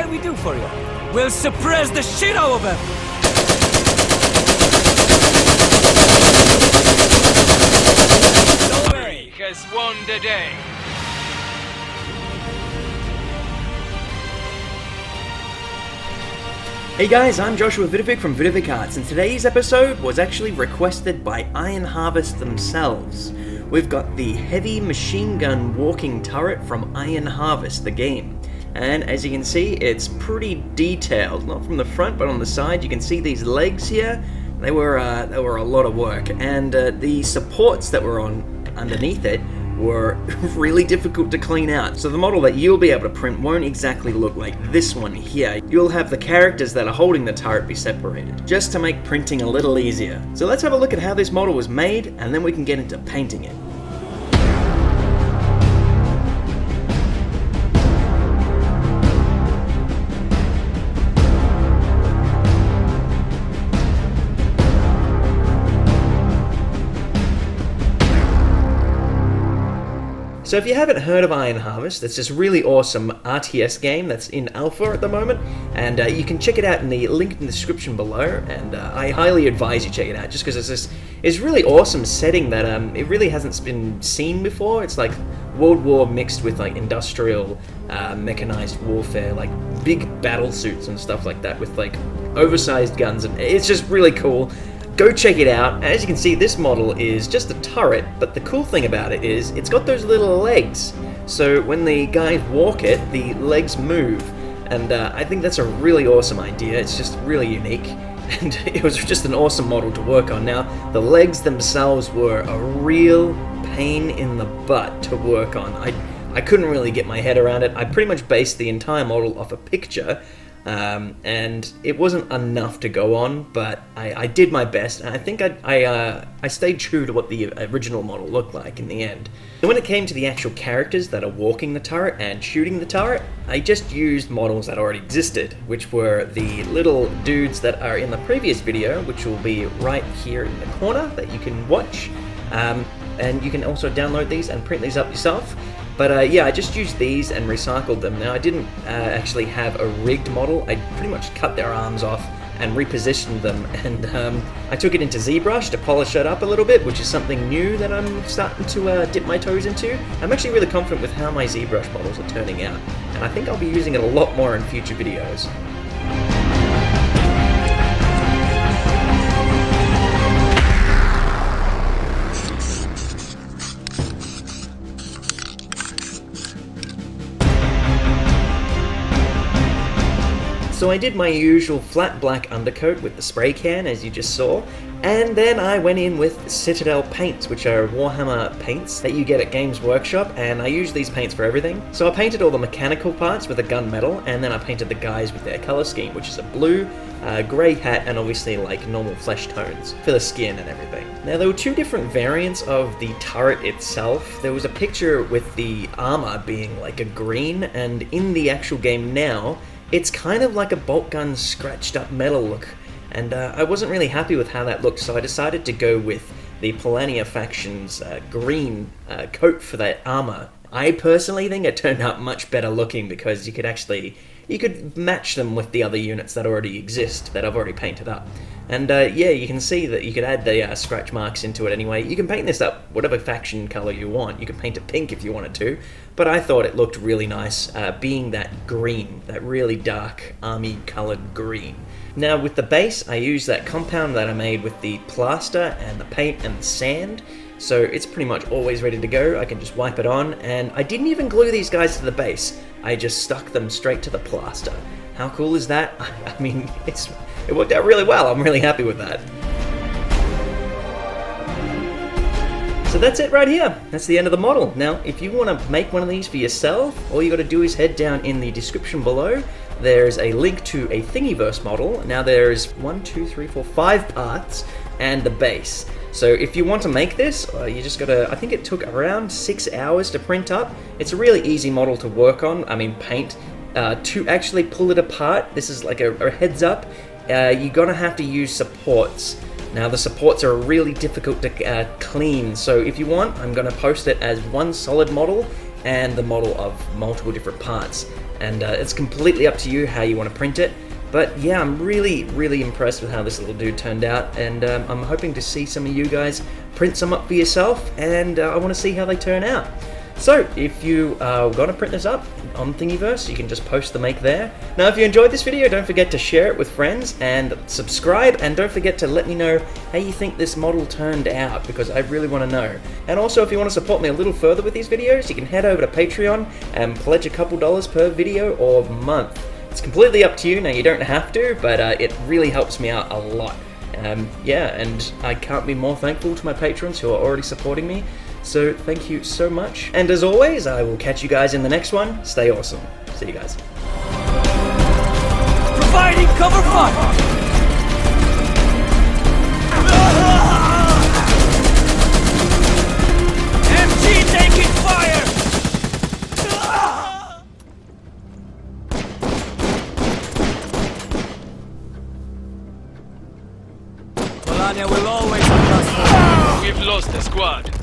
can we do for you? We'll suppress the shit out of him! Victory has won the day. Hey guys, I'm Joshua Vidovic from Vidovic Arts, and today's episode was actually requested by Iron Harvest themselves. We've got the heavy machine gun walking turret from Iron Harvest, the game. And as you can see, it's pretty detailed, not from the front but on the side. You can see these legs here. They were a lot of work, and the supports that were underneath it were really difficult to clean out. So the model that you'll be able to print won't exactly look like this one here. You'll have the characters that are holding the turret be separated, just to make printing a little easier. So let's have a look at how this model was made, and then we can get into painting it. So if you haven't heard of Iron Harvest, it's this really awesome RTS game that's in alpha at the moment, and you can check it out in the link in the description below, and I highly advise you check it out, just because it's really awesome setting that it really hasn't been seen before. It's like World War mixed with like industrial mechanized warfare, like big battle suits and stuff like that with like oversized guns, and it's just really cool. Go check it out. As you can see, this model is just a turret, but the cool thing about it is it's got those little legs. So when the guys walk it, the legs move. And I think that's a really awesome idea. It's just really unique. And it was just an awesome model to work on. Now, the legs themselves were a real pain in the butt to work on. I couldn't really get my head around it. I pretty much based the entire model off a picture. And it wasn't enough to go on, but I did my best, and I think I stayed true to what the original model looked like in the end. And when it came to the actual characters that are walking the turret and shooting the turret, I just used models that already existed, which were the little dudes that are in the previous video, which will be right here in the corner that you can watch. And you can also download these and print these up yourself. But yeah, I just used these and recycled them. Now, I didn't actually have a rigged model. I pretty much cut their arms off and repositioned them, and I took it into ZBrush to polish it up a little bit, which is something new that I'm starting to dip my toes into. I'm actually really confident with how my ZBrush models are turning out, and I think I'll be using it a lot more in future videos. So I did my usual flat black undercoat with the spray can, as you just saw, and then I went in with Citadel paints, which are Warhammer paints that you get at Games Workshop, and I use these paints for everything. So I painted all the mechanical parts with a gunmetal, and then I painted the guys with their color scheme, which is a blue, grey hat, and obviously like normal flesh tones for the skin and everything. Now, there were two different variants of the turret itself. There was a picture with the armor being like a green, and in the actual game now, it's kind of like a bolt gun scratched up metal look, and I wasn't really happy with how that looked, so I decided to go with the Polania faction's green coat for that armor. I personally think it turned out much better looking because you could match them with the other units that already exist that I've already painted up. And yeah, you can see that you could add the scratch marks into it anyway. You can paint this up whatever faction color you want. You can paint it pink if you wanted to, but I thought it looked really nice being that green, that really dark army colored green. Now with the base, I used that compound that I made with the plaster and the paint and the sand, so it's pretty much always ready to go. I can just wipe it on, and I didn't even glue these guys to the base. I just stuck them straight to the plaster. How cool is that? I mean, it worked out really well. I'm really happy with that. So that's it right here. That's the end of the model. Now, if you want to make one of these for yourself, all you got to do is head down in the description below. There's a link to a Thingiverse model. Now there's 5 parts and the base. So if you want to make this, you just gotta, I think it took around 6 hours to print up. It's a really easy model to work on, paint. To actually pull it apart, this is like a heads up, you're gonna have to use supports. Now the supports are really difficult to clean, so if you want, I'm gonna post it as one solid model and the model of multiple different parts. and it's completely up to you how you want to print it. But yeah, I'm really impressed with how this little dude turned out, and I'm hoping to see some of you guys print some up for yourself, and I want to see how they turn out. So, if you are going to print this up on Thingiverse, you can just post the make there. Now, if you enjoyed this video, don't forget to share it with friends and subscribe, and don't forget to let me know how you think this model turned out, because I really want to know. And also, if you want to support me a little further with these videos, you can head over to Patreon and pledge a couple dollars per video or month. It's completely up to you. Now, you don't have to, but it really helps me out a lot. Yeah, and I can't be more thankful to my patrons who are already supporting me. So thank you so much. And as always, I will catch you guys in the next one. Stay awesome. See you guys. Providing cover fire! MG taking fire! Polania will always be us. We've lost the squad.